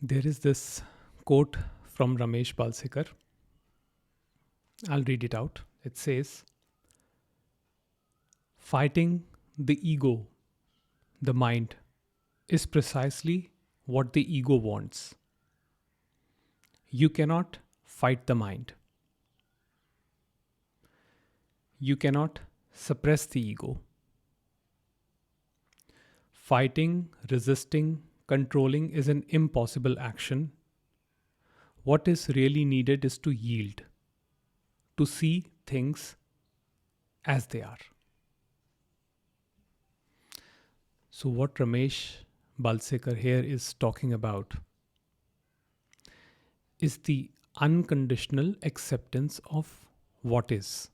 There is this quote from Ramesh Balsekar. I'll read it out. It says, fighting the ego, the mind, is precisely what the ego wants. You cannot fight the mind. You cannot suppress the ego. Fighting, resisting, controlling is an impossible action. What is really needed is to yield, to see things as they are. So, what Ramesh Balsekar here is talking about is the unconditional acceptance of what is.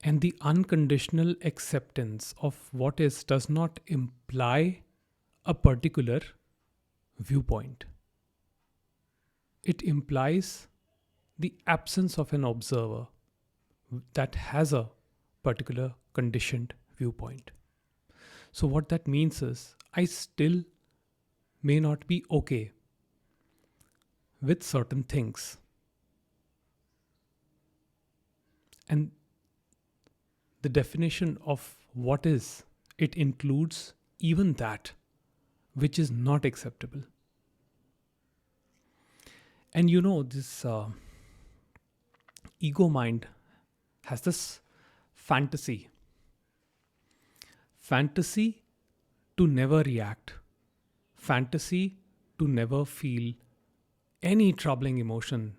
And the unconditional acceptance of what is does not imply a particular viewpoint. It implies the absence of an observer that has a particular conditioned viewpoint. So, what that means is, I still may not be okay with certain things. And the definition of what is, it includes even that which is not acceptable. And this ego mind has this fantasy to never react, fantasy to never feel any troubling emotion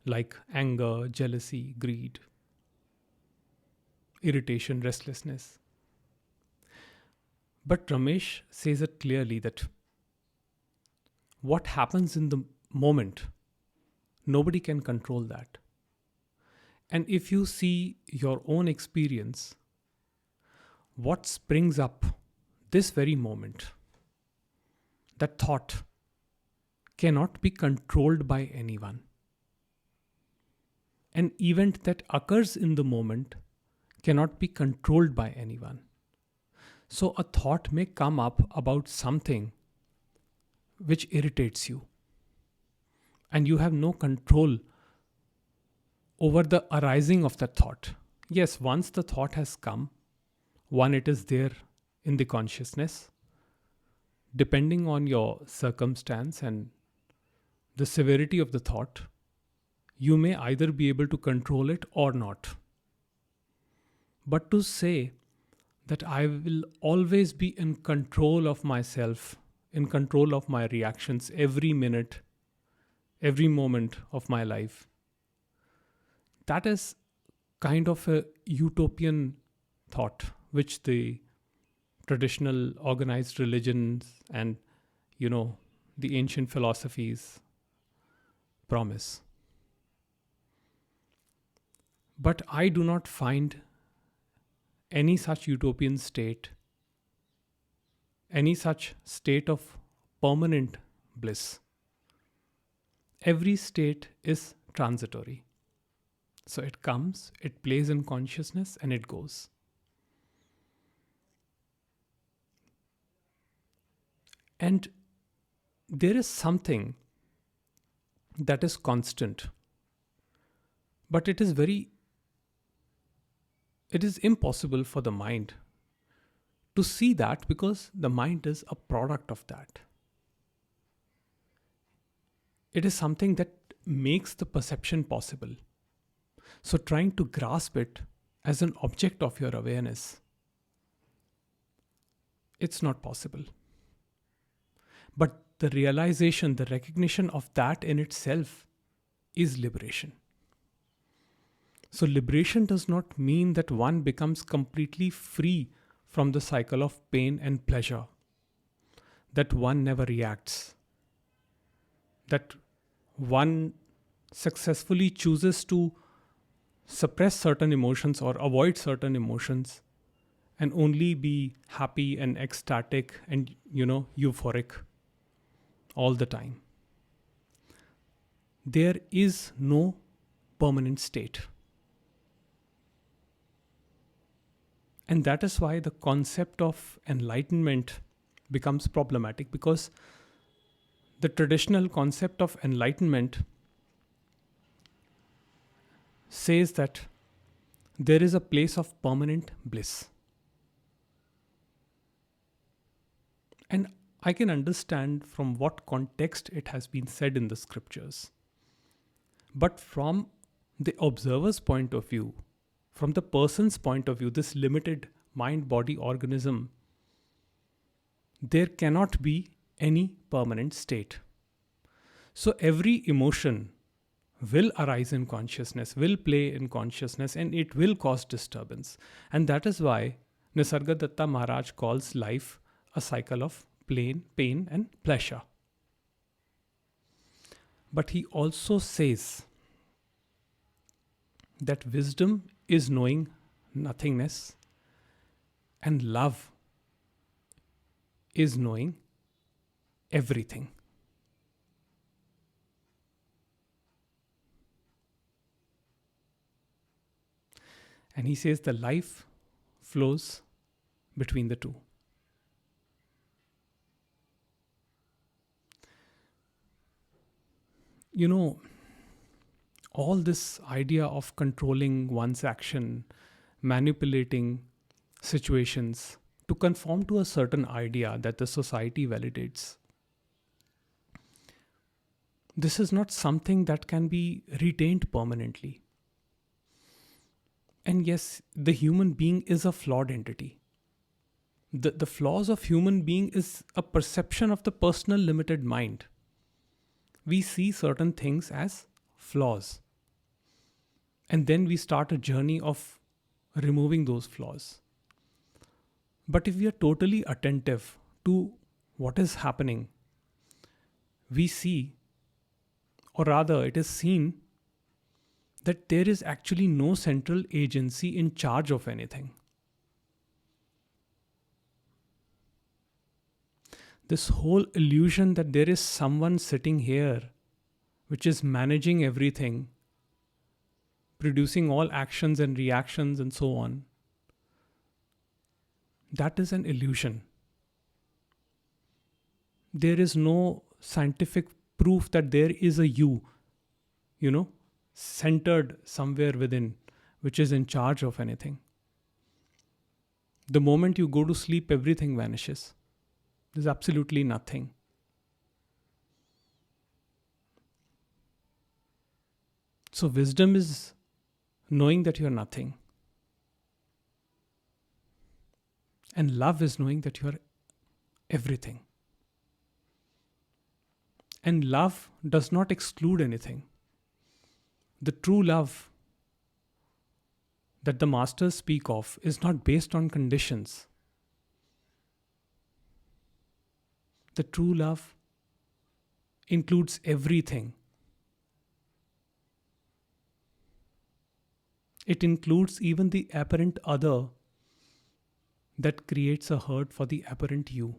like anger, jealousy, greed, irritation, restlessness. But Ramesh says it clearly that what happens in the moment, nobody can control that. And if you see your own experience, what springs up this very moment, that thought cannot be controlled by anyone. An event that occurs in the moment cannot be controlled by anyone. So a thought may come up about something which irritates you, and you have no control over the arising of that thought. Yes, once the thought has come, it is there in the consciousness. Depending on your circumstance and the severity of the thought, you may either be able to control it or not. But to say that I will always be in control of myself, in control of my reactions every minute, every moment of my life, that is kind of a utopian thought which the traditional organized religions and the ancient philosophies promise. But I do not find any such utopian state, any such state of permanent bliss. Every state is transitory. So it comes, it plays in consciousness, and it goes. And there is something that is constant, but it is impossible for the mind to see that, because the mind is a product of that. It is something that makes the perception possible. So trying to grasp it as an object of your awareness, it's not possible. But the realization, the recognition of that in itself is liberation. So liberation does not mean that one becomes completely free from the cycle of pain and pleasure, that one never reacts, that one successfully chooses to suppress certain emotions or avoid certain emotions and only be happy and ecstatic and euphoric all the time. There is no permanent state. And that is why the concept of enlightenment becomes problematic, because the traditional concept of enlightenment says that there is a place of permanent bliss. And I can understand from what context it has been said in the scriptures. But from the observer's point of view, from the person's point of view, this limited mind body organism, there cannot be any permanent state. So every emotion will arise in consciousness, will play in consciousness, and it will cause disturbance. And that is why Nisargadatta Maharaj calls life a cycle of pain, and pleasure. But he also says that wisdom is knowing nothingness, and love is knowing everything. And he says the life flows between the two. You know, all this idea of controlling one's action, manipulating situations to conform to a certain idea that the society validates, this is not something that can be retained permanently. And yes, the human being is a flawed entity. The flaws of human being is a perception of the personal limited mind. We see certain things as flaws. And then we start a journey of removing those flaws. But if we are totally attentive to what is happening, we see, or rather it is seen, that there is actually no central agency in charge of anything. This whole illusion that there is someone sitting here which is managing everything, producing all actions and reactions and so on, that is an illusion. There is no scientific proof that there is a you, centered somewhere within, which is in charge of anything. The moment you go to sleep, everything vanishes. There's absolutely nothing. So wisdom is knowing that you're nothing. And love is knowing that you're everything. And love does not exclude anything. The true love that the masters speak of is not based on conditions. The true love includes everything. It includes even the apparent other that creates a hurt for the apparent you.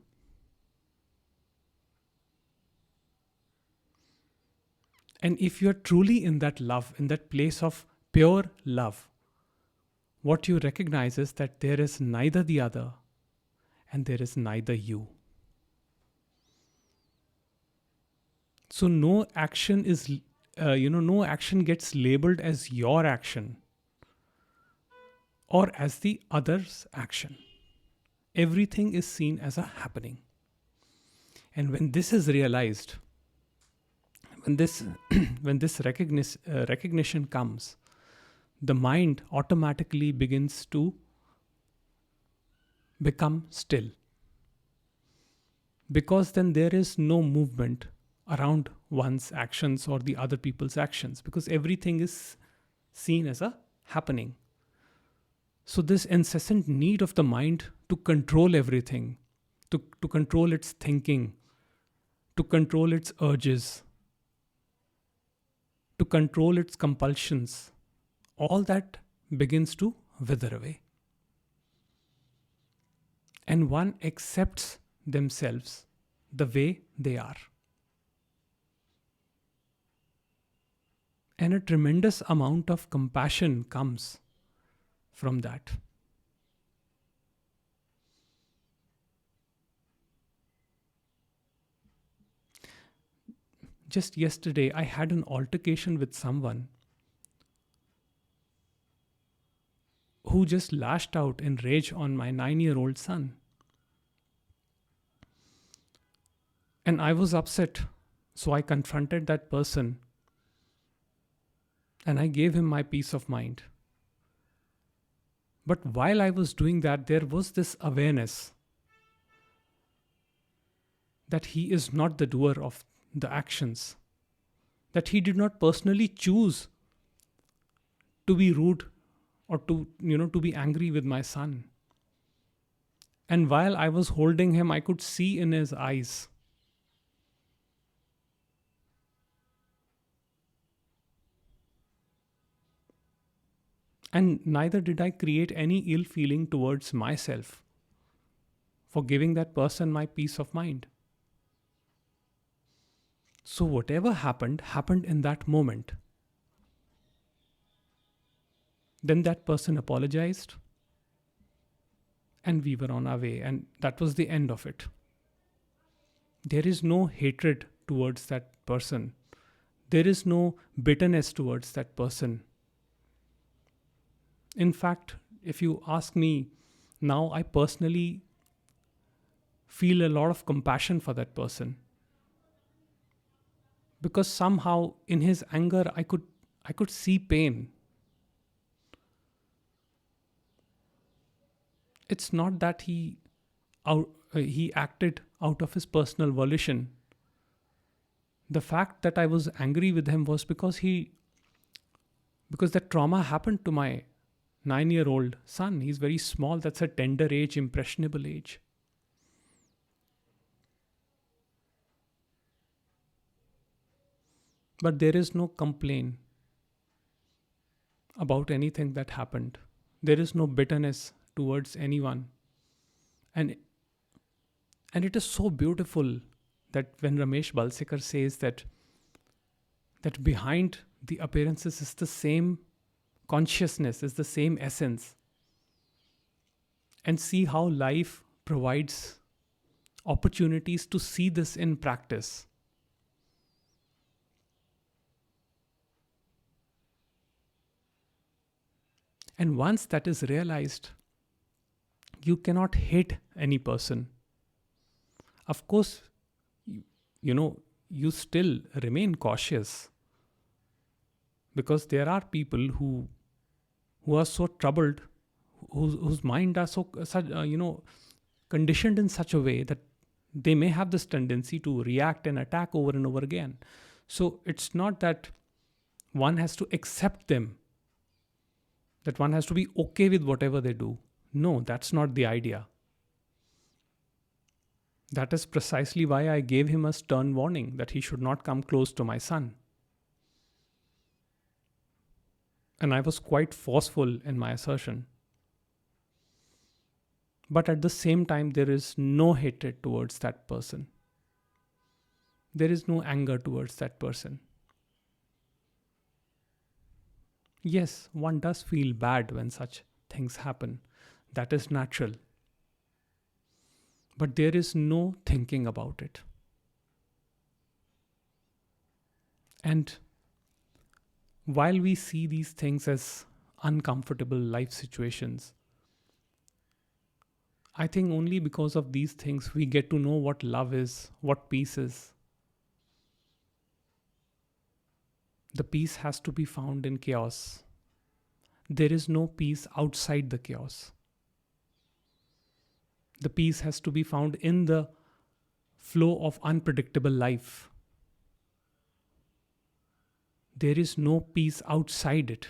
And if you are truly in that love, in that place of pure love, what you recognize is that there is neither the other and there is neither you. So no action is, no action gets labeled as your action or as the other's action. Everything is seen as a happening. And when this is realized, when this recognition comes, the mind automatically begins to become still. Because then there is no movement around one's actions or the other people's actions, because everything is seen as a happening. So this incessant need of the mind to control everything, to control its thinking, to control its urges, to control its compulsions, all that begins to wither away. And one accepts themselves the way they are. And a tremendous amount of compassion comes from that. Just yesterday, I had an altercation with someone who just lashed out in rage on my 9-year-old son. And I was upset. So I confronted that person and I gave him my peace of mind. But while I was doing that, there was this awareness that he is not the doer of the actions, that he did not personally choose to be rude or to be angry with my son. And while I was holding him, I could see in his eyes and neither did I create any ill feeling towards myself for giving that person my peace of mind. So whatever happened, happened in that moment. Then that person apologized and we were on our way, and that was the end of it. There is no hatred towards that person, there is no bitterness towards that person. In fact, if you ask me now, I personally feel a lot of compassion for that person, because somehow in his anger I could see pain. It's not that he acted out of his personal volition. The fact that I was angry with him was because that trauma happened to my 9-year-old son. He's very small. That's a tender age, impressionable age. But there is no complaint about anything that happened. There is no bitterness towards anyone. And it is so beautiful that when Ramesh Balsekar says that behind the appearances is the same consciousness, is the same essence. And see how life provides opportunities to see this in practice. And once that is realized, you cannot hate any person. Of course, you still remain cautious, because there are people who are so troubled, whose mind are conditioned in such a way that they may have this tendency to react and attack over and over again. So it's not that one has to accept them, that one has to be okay with whatever they do. No, that's not the idea. That is precisely why I gave him a stern warning that he should not come close to my son. And I was quite forceful in my assertion. But at the same time, there is no hatred towards that person. There is no anger towards that person. Yes, one does feel bad when such things happen. That is natural. But there is no thinking about it. And while we see these things as uncomfortable life situations, I think only because of these things we get to know what love is, what peace is. The peace has to be found in chaos. There is no peace outside the chaos. The peace has to be found in the flow of unpredictable life. There is no peace outside it.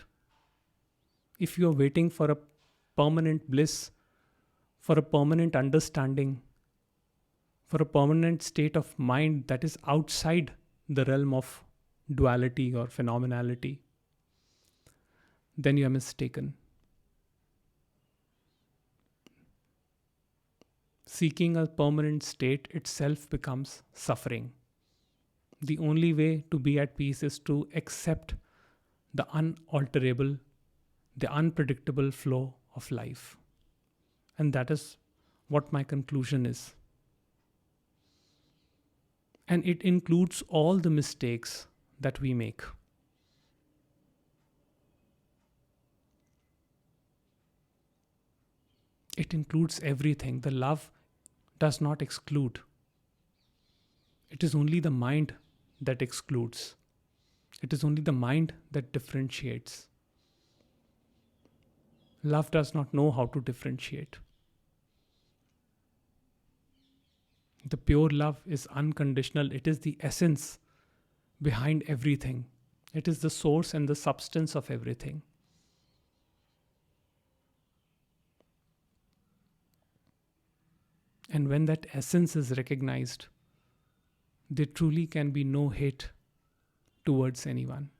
If you are waiting for a permanent bliss, for a permanent understanding, for a permanent state of mind that is outside the realm of duality or phenomenality, then you are mistaken. Seeking a permanent state itself becomes suffering. The only way to be at peace is to accept the unalterable, the unpredictable flow of life. And that is what my conclusion is. And it includes all the mistakes that we make. It includes everything. The love does not exclude. It is only the mind that excludes. It is only the mind that differentiates. Love does not know how to differentiate. The pure love is unconditional. It is the essence behind everything. It is the source and the substance of everything. And when that essence is recognized, there truly can be no hate towards anyone.